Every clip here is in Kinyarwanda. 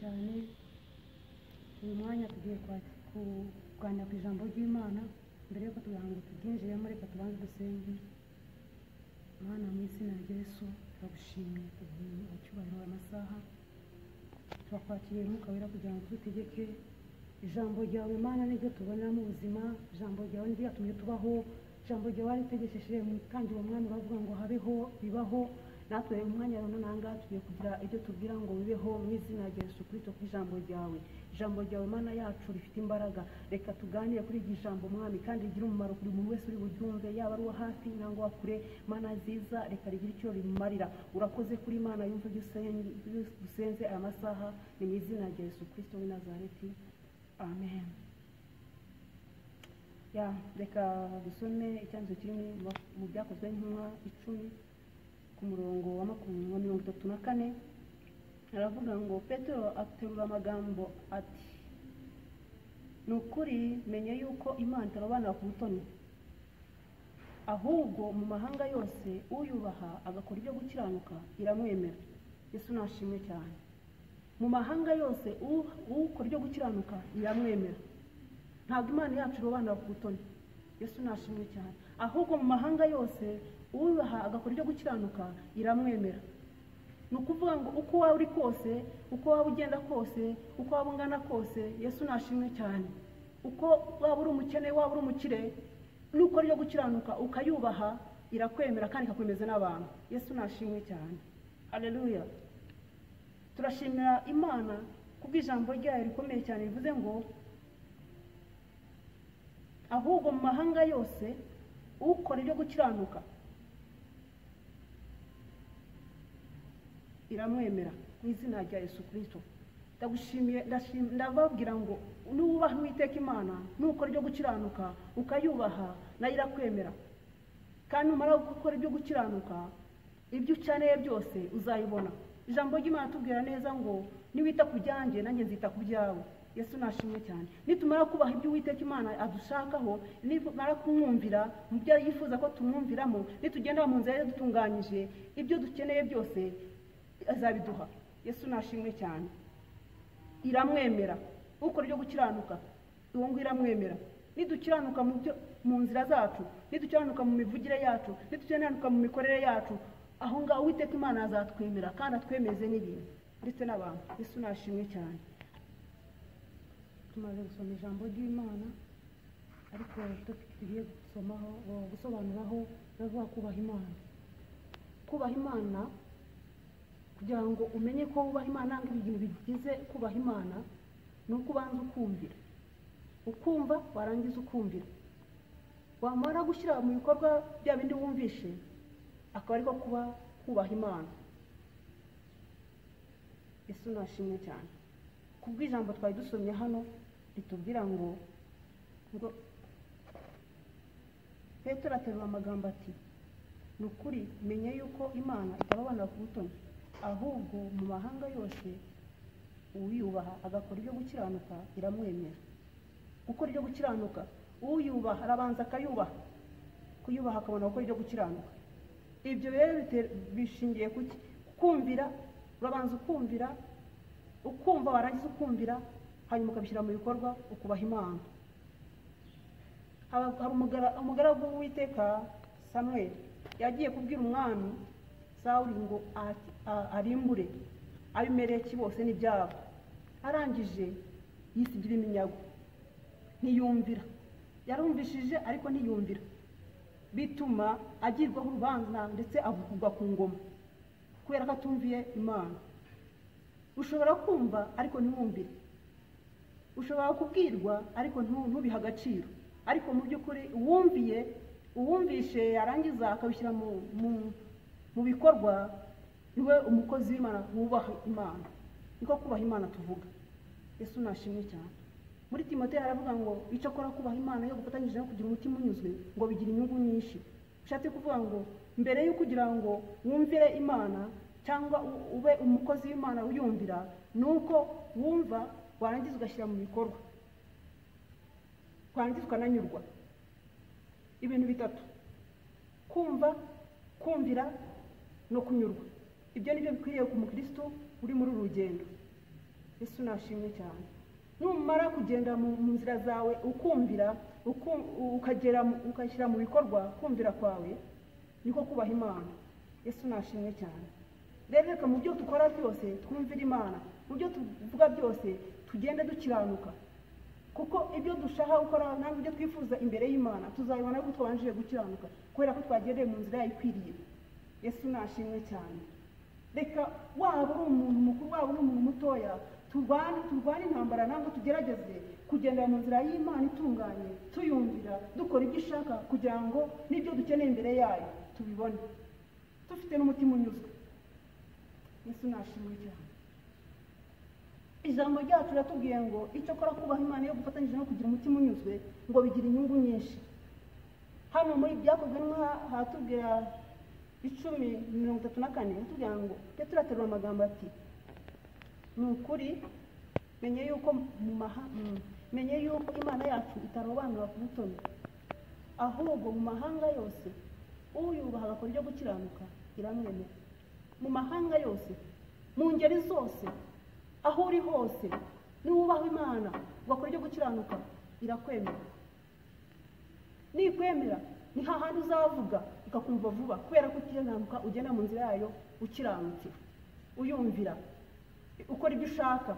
cyane. Uyu mwanya tugiye kuganira ku ijambo ry'Imana. Mbere yuko tubyinjiremo, reka tubanze dusenge. Mana, mu izina rya Yesu turagushimiye icyubahiro amasaha, turakwakiriye Mwuka Wera kugira ngo dutegeke ijambo ryawe. Mana, niryo tubonera mu buzima, ijambo ryawe niryo ryatumye tubaho, ijambo ryawe waritegekesheje mu itangiriro mwami uravuga ngo habeho bibaho. Natwe umwanya rero nangaha tugiye kugira ibyo tubwira ngo bibeho mu izina rya Yesu Kristo ku ijambo ryawe. Ijambo ryawe Mana yacu rifite imbaraga, reka tuganire kuri iri jambo mwami, kandi rigira umumaro kuri umuntu wese uri buryumve, yaba ari uwo hafi cyangwa uwa kure. Mana nziza, reka rigire icyo rimumarira. Urakoze kuri Mana yumva dusenze aya masaha, ni mu izina rya Yesu Kristo w'i Nazareti, amen. Reka dusome icyanditswe kiri mu byakozwe n'intumwa 10 ku murongo wa 34. Aravuga ngo Petero aterura amagambo ati, ni ukuri menye yuko Imana itarobanura ku butoni, ahubwo mu mahanga yose uyubaha agakora ibyo gukiranuka iramwemera. Yesu nashimwe cyane. Mu mahanga yose ukora ibyo gukiranuka iramwemera. Ntabwo Imana yacu irobanura ku butoni. Yesu nashimwe cyane. Ahubwo mu mahanga yose uyubaha agakora ibyo gukiranuka iramwemera. Ni ukuvuga ngo uko waba uri kose, uko waba ugenda kose, uko waba ungana kose, Yesu nashimwe cyane. Uko waba uri umukene, waba uri umukire, n'ukora ibyo gukiranuka ukayubaha irakwemera kandi ikakwemeza n'abantu. Yesu nashimwe cyane. Haleluya. Turashimira Imana kubw'ijambo ryayo rikomeye cyane rivuze ngo ahubwo mu mahanga yose ukora ibyo gukiranuka iramwemera mu izina rya Yesu Kristo. Ndagushimiye, ndababwira ngo nubaha Uwiteka Imana, nukora ibyo gukiranuka ukayubaha, nayo irakwemera. Kandi numara gukora ibyo gukiranuka, ibyo ukeneye byose uzayibona. Ijambo ry'Imana tubwira neza ngo niwita ku byanjye nanjye nzita ku byawe. Yesu nashimwe cyane. Nitumara kubaha ibyo Uwiteka Imana adushakaho, nitumara kumwumvira mu byo yifuza ko tumwumviramo, nitugenda mu nzira dutunganyije, ibyo dukeneye byose azabiduha. Yesu nashimwe cyane. Iramwemera. Ukora ibyo gukiranuka uwo ngo iramwemera. Nidukiranuka mu nzira zacu, nidukiranuka mu mivugire yacu, nidukiranuka mu mikorere yacu, aho ngaho Uwiteka Imana azatwemera kandi atwemeze n'ibintu ndetse n'abantu. Yesu nashimwe cyane. Tumaze gusoma ijambo ry'Imana, ariko tugiye gusobanuraho bavuga kubaha Imana. Kubaha Imana, kugira ngo umenye ko wubaha Imana, ibintu bigize kubaha Imana ni uko ubanza ukumvira. Ukumva warangiza ukumvira, wamara gushyira mu bikorwa bya bindi wumvishe, akaba ariko kubaha Imana. Yesu nashimwe cyane. Kubw'ijambo twari dusomye hano ritubwira ngo Petero aterura amagambo ati, ni ukuri menye yuko Imana itarobanura ku butoni, ahubwo mu mahanga yose uyubaha agakora ibyo gukiranuka iramwemera. Gukora ibyo gukiranuka, uyubaha arabanza akayubaha, kuyubaha akabona gukora ibyo gukiranuka. Ibyo rero bishingiye ku kumvira. Urabanza ukumvira, ukumva warangiza ukumvira, hanyuma ukabishyira mu bikorwa ukubaha Imana. Hari umugaragu w'Uwiteka Samuel yagiye kubwira umwami Sawuli ngo arimbure Abimeleki bose n'ibyabo. Arangije yisigira iminyago, ntiyumvira. Yarumvishije ariko ntiyumvira, bituma agirwaho urubanza ndetse avugurwa ku ngoma kubera ko atumviye Imana. Ushobora kumva ariko ntiwumvire, ushobora kubwirwa ariko ntubiha agaciro, ariko mu by'ukuri uwumvishe yarangiza akabishyira mu bikorwa, niwe umukozi w'Imana wubaha Imana. Niko kubaha Imana tuvuga. Yesu nashimwe cyane. Muri Timoteyo haravuga ngo icyo akora kubaha Imana yo gufatanyije no kugira umutima unyuzwe ngo bigira inyungu nyinshi. Bishatse kuvuga ngo mbere yo kugira ngo wumvire Imana cyangwa ube umukozi w'Imana uyumvira, nuko wumva warangiza ugashyira mu bikorwa, warangiza ukananyurwa. Ibintu bitatu: kumva, kumvira no kunyurwa. Ibyo nibyo bikwiriye ku mukristo uri muri uru rugendo. Yesu nashimwe cyane. Numara kugenda mu nzira zawe ukumvira ukashyira mu bikorwa kumvira kwawe, niko kubaha Imana. Yesu nashimwe cyane. Rero reka mu byo dukora byose twumvira Imana, mu byo tuvuga byose tugende dukiranuka, kuko ibyo dushaka gukora ntabwo ibyo twifuza imbere y'Imana tuzabibona ko twabanjije gukiranuka, kubera ko twagendeye mu nzira ikwiriye. Yesu nashimwe cyane. Reka waba uri umuntu mukuru, waba uri umuntu mutoya, turwane intambara ntabwo tugerageze kugendera mu nzira y'Imana itunganye, tuyumvira, dukora ibyo ishaka, kugira ngo n'ibyo dukeneye imbere yayo tubibone dufite n'umutima unyuzwe. Yesu nashimwe cyane. Ijambo ryacu riratubwiye ngo icyo akora kubaha Imana yo gufatanyije no kugira umutima unyuzwe ngo bigira inyungu nyinshi. Hano muri byakozwe hatubwira 10:34 hatubwira ngo Petero aterura amagambo ati, ni ukuri menye yuko Imana yacu itarobanura ku butoni, ahubwo mu mahanga yose uyubaha agakora ibyo gukiranuka iramwemera. Mu mahanga yose, mu ngeri zose, aho uri hose, nubaha Imana ugakora ibyo gukiranuka irakwemera. Nikwemera ni hahandi uzavuga ikakumva vuba, kubera ko ukiranuka ugenda mu nzira yayo ukiranutse, uyumvira, ukora ibyo ushaka,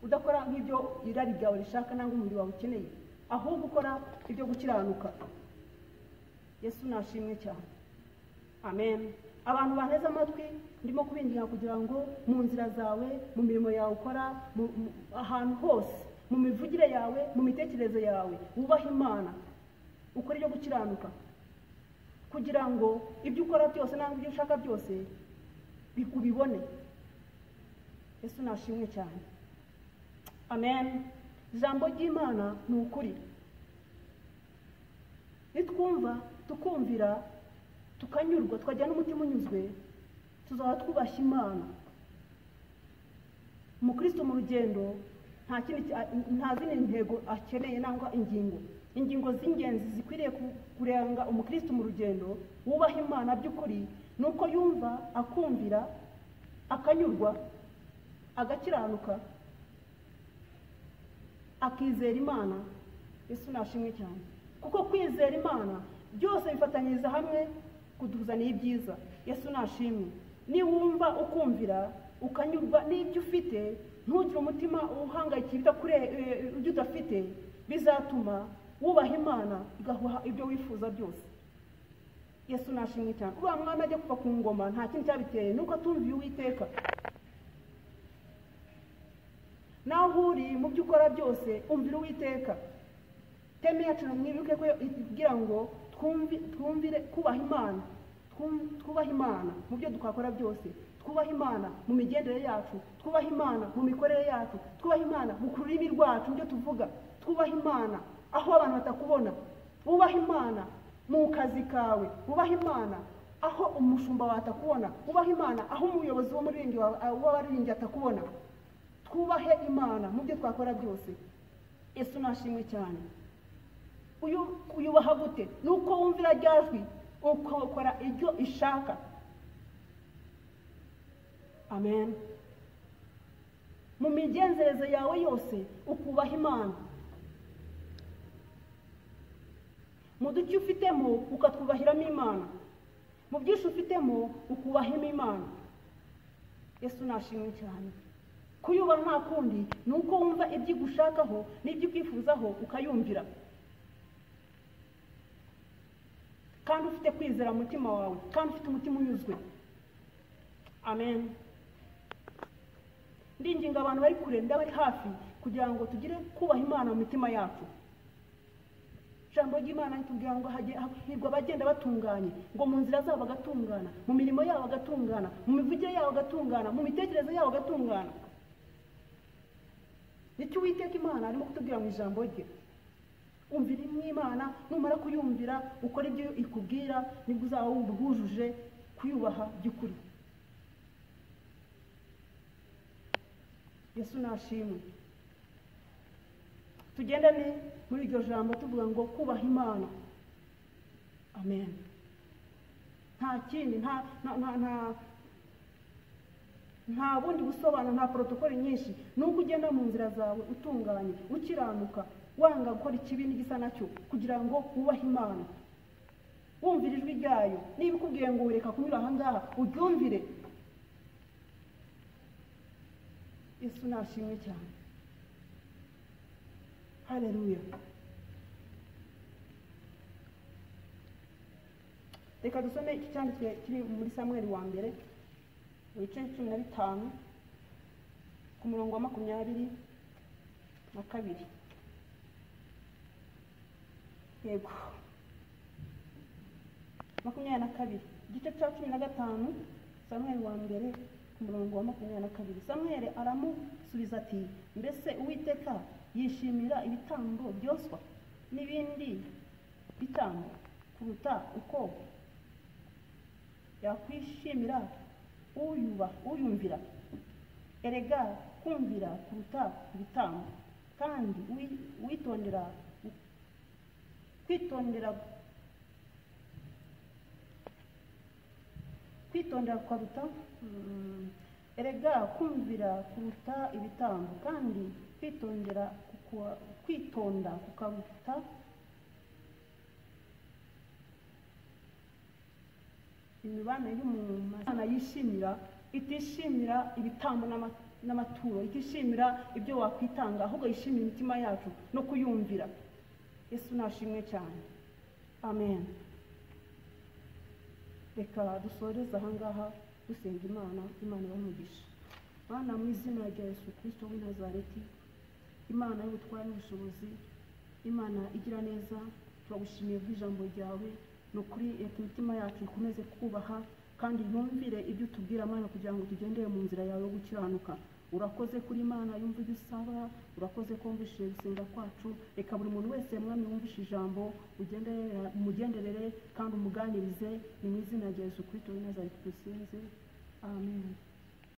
udakora nk'ibyo irari ryawe rishaka nangwa umubiri wawe ukeneye, ahubwo ukora ibyo gukiranuka. Yesu nashimwe cyane. Amen. Abantu baneze amatwi, ndimo kubinginga kugira ngo mu nzira zawe, mu mirimo yawe ukora, ahantu hose, mu mivugire yawe, mu mitekerereze yawe, wubahe Imana, ukora ibyo gukiranuka, kugira ngo ibyo ukora byose nangwa ibyo ushaka byose ubibone. Yesu nashimwe cyane. Amen. Ijambo ry'Imana ni ukuri. Nitwumva tukumvira tukanyurwa, twajya n'umutima unyuzwe, tuzaba twubashye Imana. Umukristo mu rugendo nta zindi ntego akeneye nangwa ingingo z'ingenzi zikwiriye kuranga umukristo mu rugendo wubaha Imana by'ukuri, nuko yumva akumvira akanyurwa agakiranuka akizera Imana. Yesu nashimwe cyane. Kuko kwizera Imana byose bifatanyiriza hamwe kuduzaniye ibyiza. Yesu nashimwe. Niwumva ukumvira ukanyurwa n'ibyo ufite, ntugire umutima uhangayikira ibyo udafite, bizatuma wubaha Imana igahuha ibyo wifuza byose. Yesu nashimwe cyane. Uriya mwana ajya kuva ku ngoma nta kintu cyabiteye, nuko atumviye Uwiteka. Naho uri mu byo ukora byose umvira Uwiteka. Teme yacu mwibuke ko igira ngo twumvire kubaha Imana, twubaha Imana mu byo dukora byose, twubaha Imana mu migendere yacu, twubaha Imana mu mikorere yacu, twubaha Imana mu kururimi rwacu mu byo tuvuga, twubaha Imana aho abantu batakubona, wubaha Imana mu kazi kawe, wubaha Imana aho umushumba wawe atakubona, wubaha Imana aho umuyobozi w'abaririmbyi atakubona. Twubahe Imana mu byo twakora byose. Yesu nashimwe cyane. Uyubaha gute? Nuko wumvira ryajwi ukakora ibyo ishaka. Amen. Mu migenzereze yawe yose ukubaha Imana. Mu duce ufitemo ukatwubahiramo Imana. Mu byinshi ufitemo ukubahamo Imana. Yesu nashimwe cyane. Kuyubaha nta kundi nuko wumva ibyo gushakaho n'ibyo kwifuzaho ukayumvira, kandi ufite kwizera mu mutima wawe, kandi ufite umutima unyuzwe. Amen. Ndinginga abantu bari kure ndabari hafi kugira ngo tugire kubaha Imana mu mitima yacu. Ijambo ry'Imana ritubwira ngo hahirwa abagenda batunganye, ngo mu nzira zabo bagatungana, mu mirimo yabo bagatungana, mu mivugire yabo bagatungana, mu mitekerereze yabo bagatungana. Nicyo Uwiteka Imana arimo kutubwira mu ijambo rye. Umvira Imana, numara kuyumvira ukora ibyo ikubwira, nibwo uzaba wumva uhujuje kuyubaha by'ukuri. Yesu nashimwe. Tugendane muri iryo jambo tuvuga ngo kubaha Imana. Amen. Nta kindi nta bundi busobanuro, nta protokoli nyinshi, nuko ugenda mu nzira zawe utunganye, ukiranuka, wanga gukora ikibi n'igisa nacyo, kugira ngo wubahe Imana, wumvira ijwi ryayo. Niba ikubwiye ngo reka kunyura aha ngaha, uryumvire. Yesu nashimwe cyane. Haleluya. Reka dusome iki cyanditswe kiri muri Samweli wa mbere ibice 15 ku murongo wa 22. Yego, 22, igice cya 15, Samweli wa mbere ku murongo wa 22. Samweli aramusubiza ati, mbese Uwiteka yishimira ibitambo byoswa n'ibindi bitambo kuruta uko yakwishimira uyumvira? Erega kumvira kuruta ibitambo, kandi kwitondera kuruta erega kumvira kuruta ibitambo, kandi kwitonda kukaruta imibanire y'umuntu. Yishimira itishimira ibitambo n'amaturo, itishimira ibyo wakwitanga, ahubwo yishimira imitima yacu no kuyumvira. Yesu nashimwe cyane. Amen. Reka dusoreze aha ngaha dusenga Imana. Imana y'umugisha. Mana, mu izina rya Yesu Kristo w'i Nazareti, Imana y'ubutware n'ubushobozi, Imana igira neza, turagushimiye bw'ijambo ryawe. Ni ukuri reka imitima yacu ikomeze kubaha kandi yumvire ibyo utubwira Mana, kugira ngo tugendere mu nzira yawe yo gukiranuka. Urakoze kuri Imana yumva ibyo usaba, urakoze ko wumvishije gusenga kwacu. Reka buri muntu wese Mwami wumvishe ijambo umugenderere kandi umuganirize. Ni mu izina rya Yesu Kristo w'i Nazareti dusenze. Amen.